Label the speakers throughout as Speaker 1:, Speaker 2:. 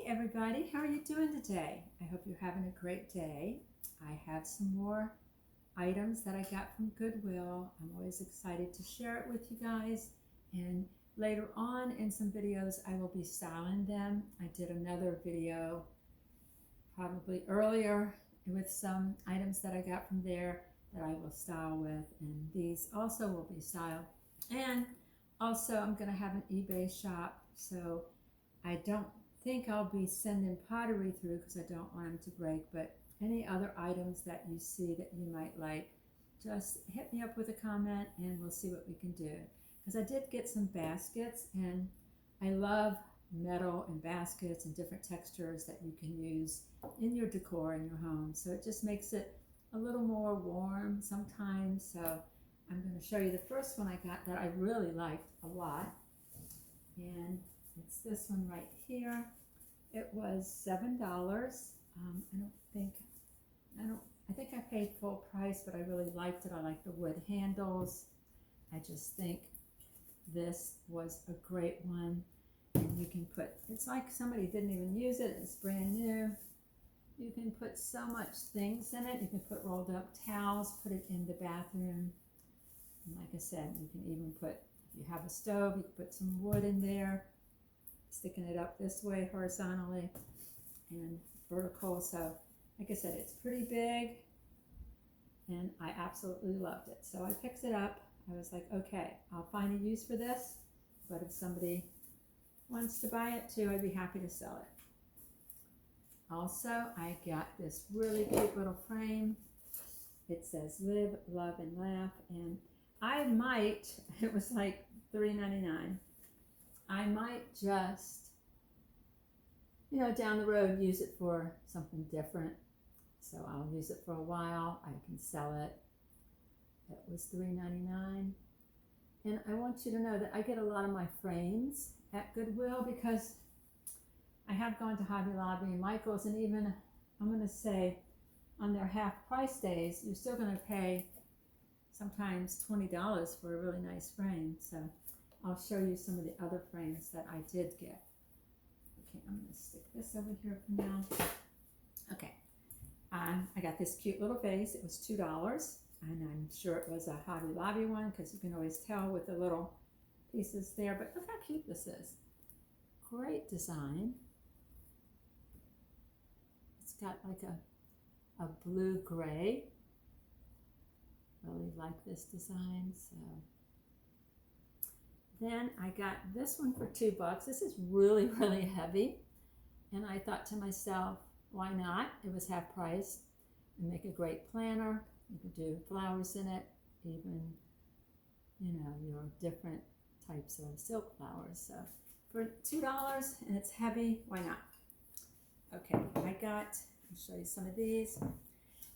Speaker 1: Everybody, how are you doing today? I hope you're having a great day. I have some more items that I got from Goodwill. I'm always excited to share it with you guys, and later on in some videos I will be styling them. I did another video probably earlier with some items that I got from there that I will style with, and these also will be styled. And also I'm going to have an eBay shop, so I don't think I'll be sending pottery through because I don't want them to break, but any other items that you see that you might like, just hit me up with a comment and we'll see what we can do. Because I did get some baskets, and I love metal and baskets and different textures that you can use in your decor in your home. So it just makes it a little more warm sometimes. So I'm going to show you the first one I got that I really liked a lot. And it's this one right here. It was $7. I think I paid full price, but I really liked it. I like the wood handles. I just think this was a great one. And you can put, it's like somebody didn't even use it. It's brand new. You can put so much things in it. You can put rolled up towels, put it in the bathroom. And like I said, you can even put, if you have a stove, you can put some wood in there, sticking it up this way horizontally and vertical. So like I said, it's pretty big and I absolutely loved it. So I picked it up. I was like, okay, I'll find a use for this, but if somebody wants to buy it too, I'd be happy to sell it. Also, I got this really cute little frame. It says live, love, and laugh, and I might, it was like $3.99. I might just, down the road use it for something different. So I'll use it for a while. I can sell it. It was $3.99. And I want you to know that I get a lot of my frames at Goodwill because I have gone to Hobby Lobby and Michael's, and even, I'm going to say, on their half price days, you're still going to pay sometimes $20 for a really nice frame. So I'll show you some of the other frames that I did get. Okay, I'm going to stick this over here for now. Okay, I got this cute little vase. It was $2, and I'm sure it was a Hobby Lobby one because you can always tell with the little pieces there. But look how cute this is. Great design. It's got like a blue-gray. Really like this design. So then I got this one for $2. This is really, really heavy. And I thought to myself, why not? It was half price. And make a great planner. You could do flowers in it, even, your different types of silk flowers. So for $2 and it's heavy, why not? Okay, I'll show you some of these.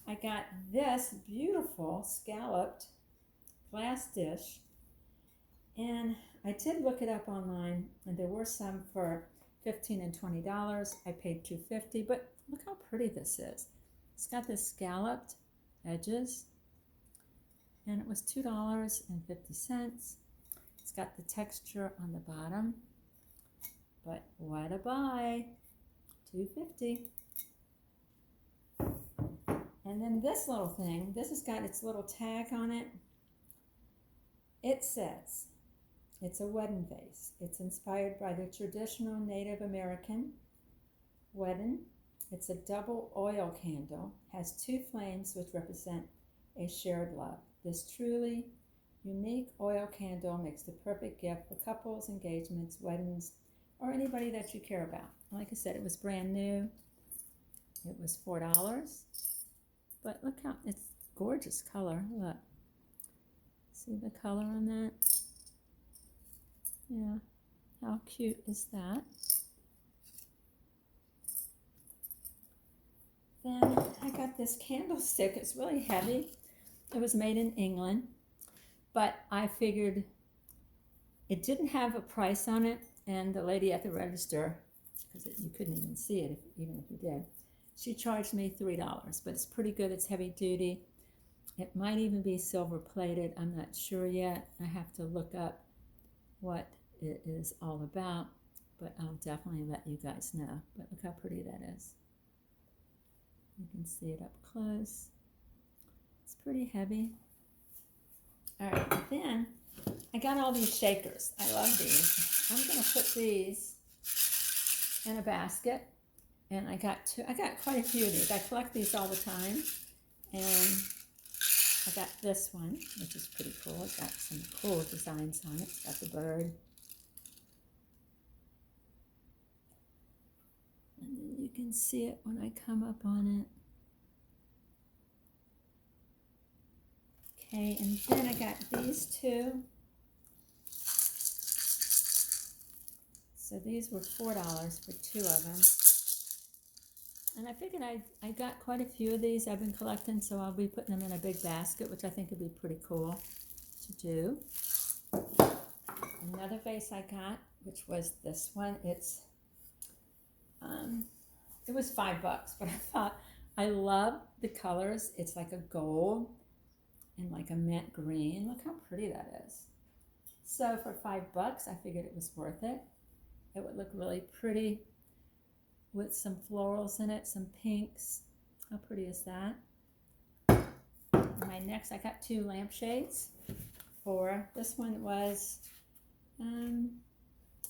Speaker 1: I got this beautiful scalloped glass dish, and I did look it up online, and there were some for $15 and $20. I paid $2.50, but look how pretty this is. It's got this scalloped edges, and it was $2.50. It's got the texture on the bottom, but what a buy, $2.50. And then this little thing, this has got its little tag on it. It says, it's a wedding vase. It's inspired by the traditional Native American wedding. It's a double oil candle, has 2 flames which represent a shared love. This truly unique oil candle makes the perfect gift for couples, engagements, weddings, or anybody that you care about. Like I said, it was brand new. It was $4. But look how, it's gorgeous color. Look. See the color on that? Yeah. How cute is that? Then I got this candlestick. It's really heavy. It was made in England. But I figured it didn't have a price on it. And the lady at the register, because you couldn't even see it even if you did, she charged me $3, but it's pretty good. It's heavy duty. It might even be silver plated. I'm not sure yet. I have to look up what it is all about. but I'll definitely let you guys know. But look how pretty that is. You can see it up close. It's pretty heavy. All right, then I got all these shakers. I love these. I'm gonna put these in a basket, and I got quite a few of these. I collect these all the time, and I got this one, which is pretty cool. It's got some cool designs on it. It's got the bird. And then you can see it when I come up on it. Okay, and then I got these two. So these were $4 for two of them. And I figured I got quite a few of these I've been collecting, so I'll be putting them in a big basket, which I think would be pretty cool to do. Another vase I got, which was this one. It was $5, but I thought, I love the colors. It's like a gold and like a mint green. Look how pretty that is. So for $5, I figured it was worth it. It would look really pretty with some florals in it, some pinks. How pretty is that? My next, I got two lampshades for, this one was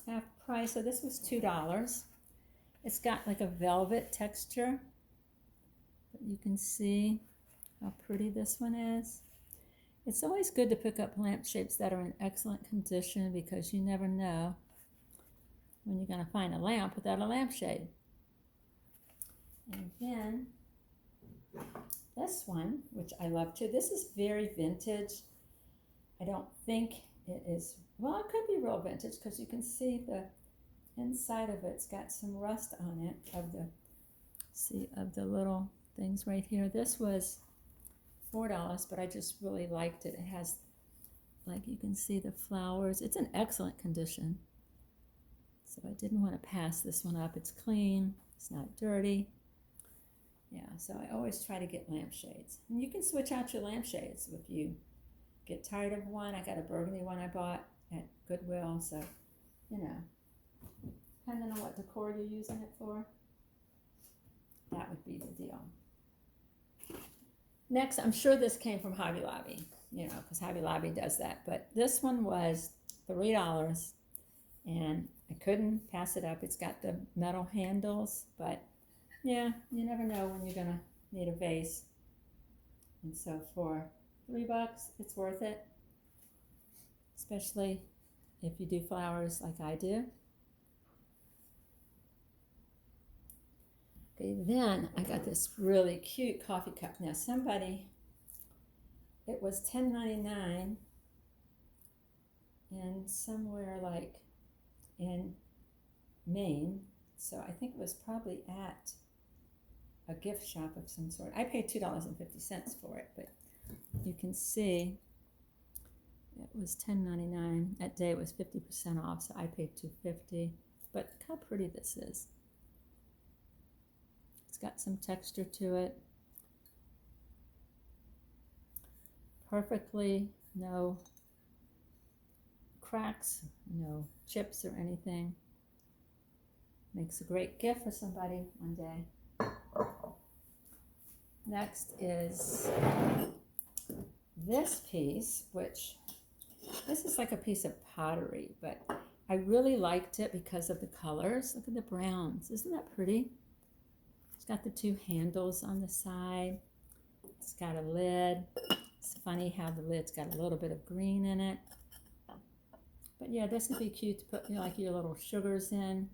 Speaker 1: half price, so this was $2. It's got like a velvet texture, but you can see how pretty this one is. It's always good to pick up lampshades that are in excellent condition, because you never know when you're going to find a lamp without a lampshade. And then this one, which I love too, this is very vintage. I don't think it is, well, it could be real vintage, because you can see the inside of it's got some rust on it of the little things right here. This was $4, but I just really liked it. It has, like, you can see the flowers. It's in excellent condition, so I didn't want to pass this one up. It's clean, it's not dirty. Yeah, so I always try to get lampshades, and you can switch out your lampshades if you get tired of one. I got a burgundy one I bought at Goodwill, so you know, depending on what decor you're using it for, that would be the deal. Next, I'm sure this came from Hobby Lobby, you know, because Hobby Lobby does that. But this one was $3, and I couldn't pass it up. It's got the metal handles, but yeah, you never know when you're going to need a vase. And so for $3, it's worth it, especially if you do flowers like I do. Okay, then I got this really cute coffee cup. Now it was $10.99, and somewhere like in Maine, so I think it was probably at a gift shop of some sort. I paid $2.50 for it, but you can see it was $10.99. That day it was 50% off, so I paid $2.50. But look how pretty this is. It's got some texture to it. Perfectly, no cracks, no chips or anything. Makes a great gift for somebody one day. Next is this piece, which this is like a piece of pottery, but I really liked it because of the colors. Look at the browns. Isn't that pretty? It's got the two handles on the side. It's got a lid. It's funny how the lid's got a little bit of green in it. But yeah, this would be cute to put, you know, like your little sugars in.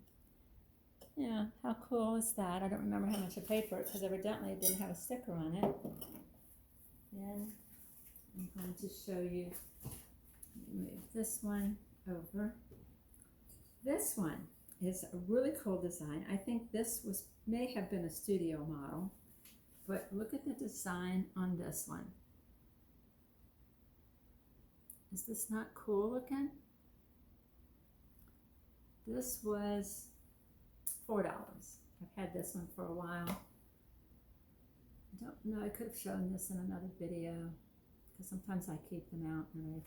Speaker 1: Yeah, how cool is that? I don't remember how much I paid for it, because evidently it didn't have a sticker on it. Then I'm going to show you, move this one over. This one is a really cool design. I think this may have been a studio model, but look at the design on this one. Is this not cool looking? This was $4. I've had this one for a while. I don't know, I could have shown this in another video, because sometimes I keep them out and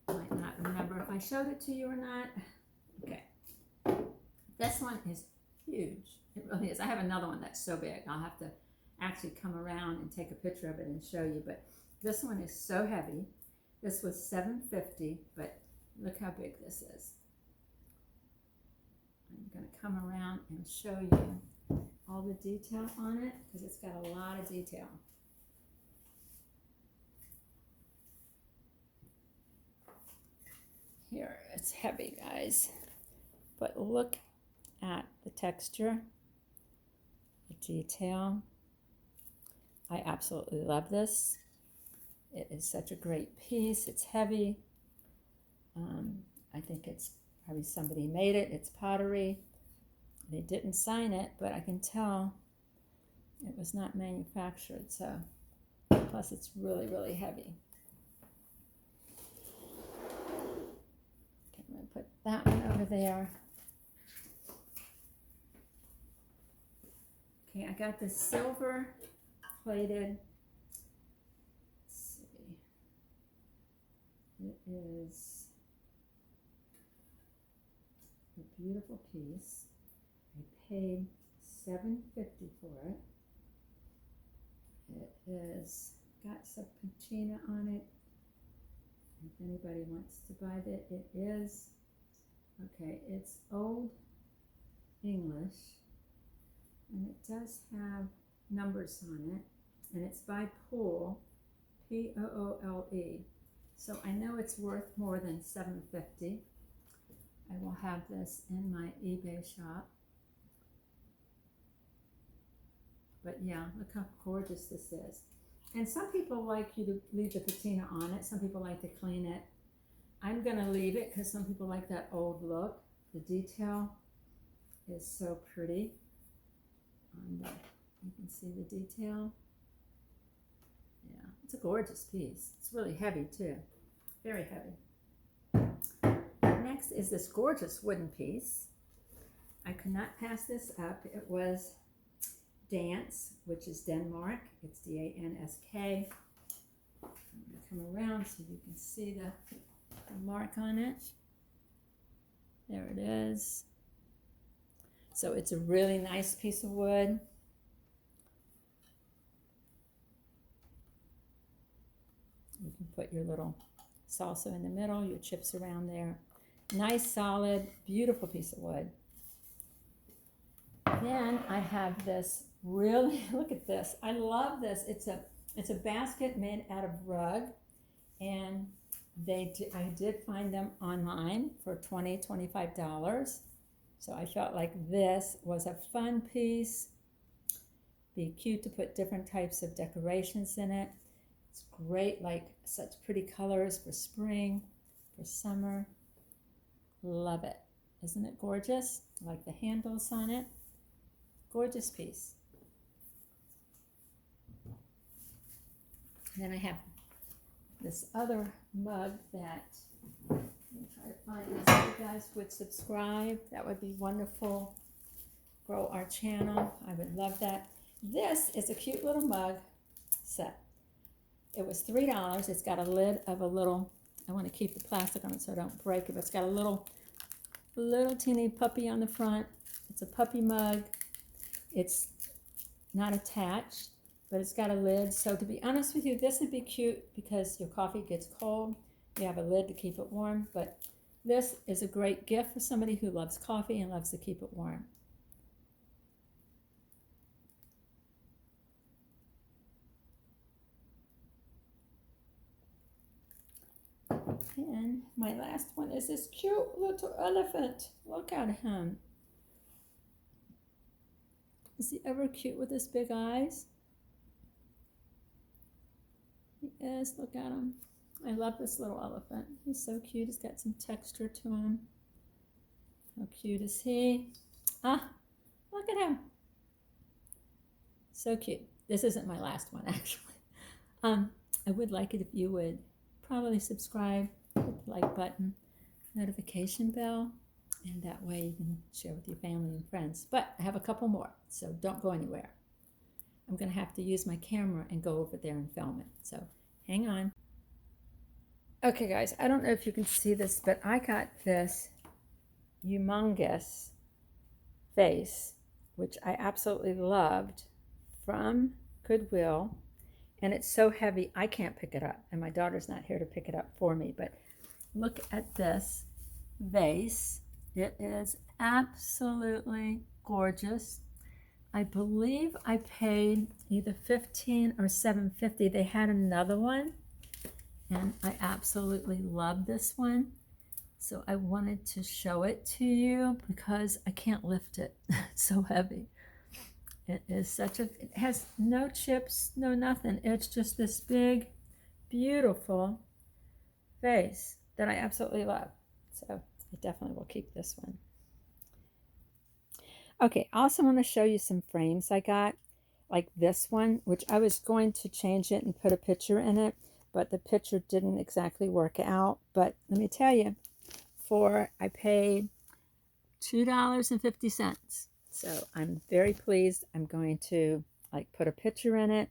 Speaker 1: I might not remember if I showed it to you or not. Okay. This one is huge. It really is. I have another one that's so big. I'll have to actually come around and take a picture of it and show you. But this one is so heavy. This was $7.50, but look how big this is. I'm going to come around and show you all the detail on it because it's got a lot of detail. Here, it's heavy, guys, but look at the texture, the detail. I absolutely love this. It is such a great piece. It's heavy. I think it's probably somebody made it. It's pottery. They didn't sign it, but I can tell it was not manufactured. So, plus it's really, really heavy. Okay, I'm going to put that one over there. Okay, I got this silver plated. Let's see. It is a beautiful piece. I paid $7.50 for it. It is got some patina on it. If anybody wants to buy it, it is okay. It's Old English, and it does have numbers on it, and it's by Poole, Poole. So I know it's worth more than $7.50. I will have this in my eBay shop. But yeah, look how gorgeous this is. And some people like you to leave the patina on it. Some people like to clean it. I'm going to leave it because some people like that old look. The detail is so pretty. You can see the detail. Yeah, it's a gorgeous piece. It's really heavy too. Very heavy. Next is this gorgeous wooden piece. I could not pass this up. It was Dance, which is Denmark. It's D-A-N-S-K. I'm going to come around so you can see the mark on it. There it is. So it's a really nice piece of wood. You can put your little salsa in the middle, your chips around there. Nice, solid, beautiful piece of wood. Then I have this really, look at this. I love this. It's a basket made out of rug, and I did find them online for $20, $25. So I felt like this was a fun piece. Be cute to put different types of decorations in it. It's great, like such pretty colors for spring, for summer. Love it. Isn't it gorgeous? I like the handles on it. Gorgeous piece. And then I have this other mug that, let me try to find this. If you guys would subscribe, that would be wonderful. Grow our channel. I would love that. This is a cute little mug set. It was $3. It's got a lid of a little, I want to keep the plastic on it so I don't break it, but it's got a little teeny puppy on the front. It's a puppy mug. It's not attached, but it's got a lid. So to be honest with you, this would be cute because your coffee gets cold. You have a lid to keep it warm, but this is a great gift for somebody who loves coffee and loves to keep it warm. And my last one is this cute little elephant. Look at him. Is he ever cute with his big eyes? He is. Look at him. I love this little elephant. He's so cute. He's got some texture to him. How cute is he? Ah, look at him. So cute. This isn't my last one, actually. I would like it if you would probably subscribe, hit the like button, notification bell, and that way you can share with your family and friends. But I have a couple more, so don't go anywhere. I'm going to have to use my camera and go over there and film it, so hang on. Okay, guys, I don't know if you can see this, but I got this humongous vase, which I absolutely loved, from Goodwill. And it's so heavy, I can't pick it up. And my daughter's not here to pick it up for me. But look at this vase. It is absolutely gorgeous. I believe I paid either $15 or $7.50. They had another one, and I absolutely love this one. So I wanted to show it to you because I can't lift it. It's so heavy. It has no chips, no nothing. It's just this big, beautiful vase that I absolutely love. So I definitely will keep this one. Okay, I also want to show you some frames I got, like this one, which I was going to change it and put a picture in it, but the picture didn't exactly work out. But let me tell you, I paid $2.50. So I'm very pleased. I'm going to put a picture in it.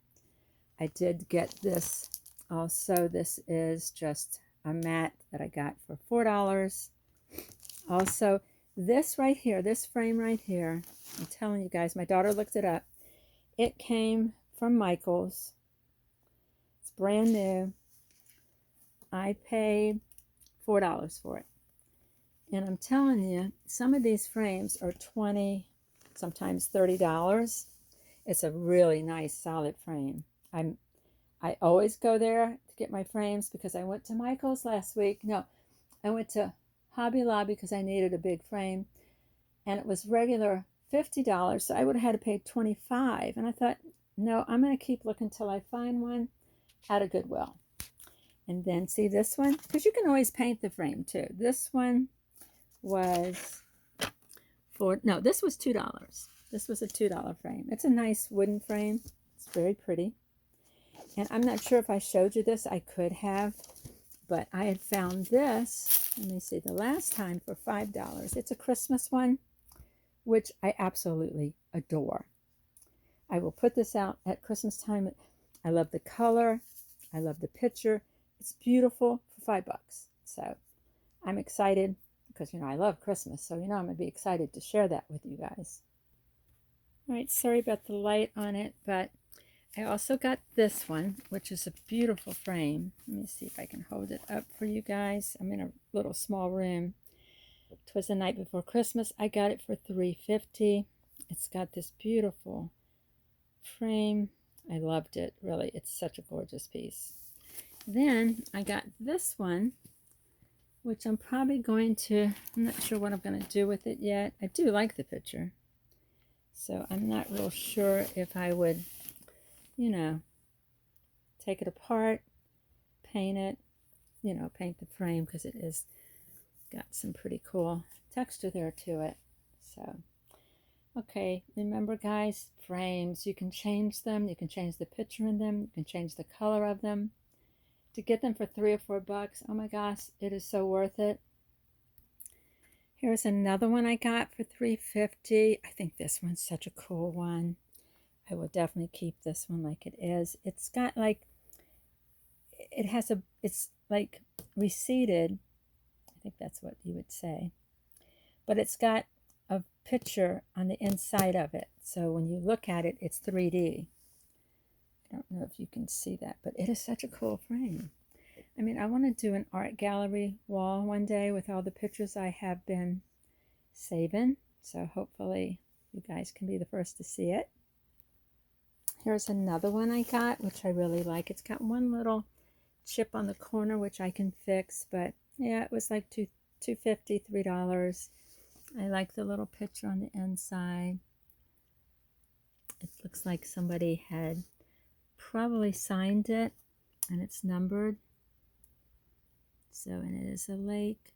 Speaker 1: I did get this also. This is just a mat that I got for $4. Also, this right here, this frame right here, I'm telling you guys, my daughter looked it up. It came from Michael's. It's brand new. I paid $4 for it. And I'm telling you, some of these frames are $20, sometimes $30. It's a really nice, solid frame. I always go there to get my frames because I went to Michael's last week. No, I went to Hobby Lobby because I needed a big frame, and it was regular $50, so I would have had to pay $25. And I thought, no, I'm going to keep looking till I find one at a Goodwill. And then see this one, because you can always paint the frame too. This one was this was $2. This was a $2 frame. It's a nice wooden frame. It's very pretty. And I'm not sure if I showed you this. I could have, but I had found this, let me see, the last time for $5. It's a Christmas one, which I absolutely adore. I will put this out at Christmas time. I love the color. I love the picture. It's beautiful for $5. So I'm excited because, I love Christmas. So, I'm going to be excited to share that with you guys. All right, sorry about the light on it, but I also got this one, which is a beautiful frame. Let me see if I can hold it up for you guys. I'm in a little small room. It was the night before Christmas. I got it for $3.50. It's got this beautiful frame. I loved it, really. It's such a gorgeous piece. Then I got this one, which I'm probably going to, I'm not sure what I'm going to do with it yet. I do like the picture. So I'm not real sure if I would, take it apart, paint it, paint the frame, because it is got some pretty cool texture there to it. So, okay, remember guys, frames, you can change them. You can change the picture in them. You can change the color of them. To get them for $3 or $4, oh my gosh, it is so worth it. Here's another one I got for $3.50. I think this one's such a cool one. I will definitely keep this one like it is. It's got it's like receded. I think that's what you would say. But it's got a picture on the inside of it. So when you look at it, it's 3D. I don't know if you can see that, but it is such a cool frame. I mean, I want to do an art gallery wall one day with all the pictures I have been saving. So hopefully you guys can be the first to see it. Here's another one I got, which I really like. It's got one little chip on the corner, which I can fix. But yeah, it was like $2.50, $3. I like the little picture on the inside. It looks like somebody had probably signed it, and it's numbered. So, and it is a lake,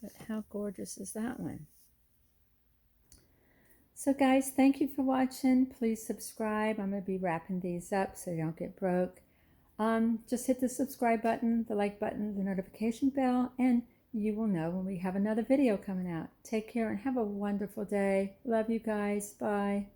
Speaker 1: but how gorgeous is that one? So guys, thank you for watching. Please subscribe. I'm going to be wrapping these up so you don't get broke. Just hit the subscribe button, the like button, the notification bell, and you will know when we have another video coming out. Take care and have a wonderful day. Love you guys. Bye.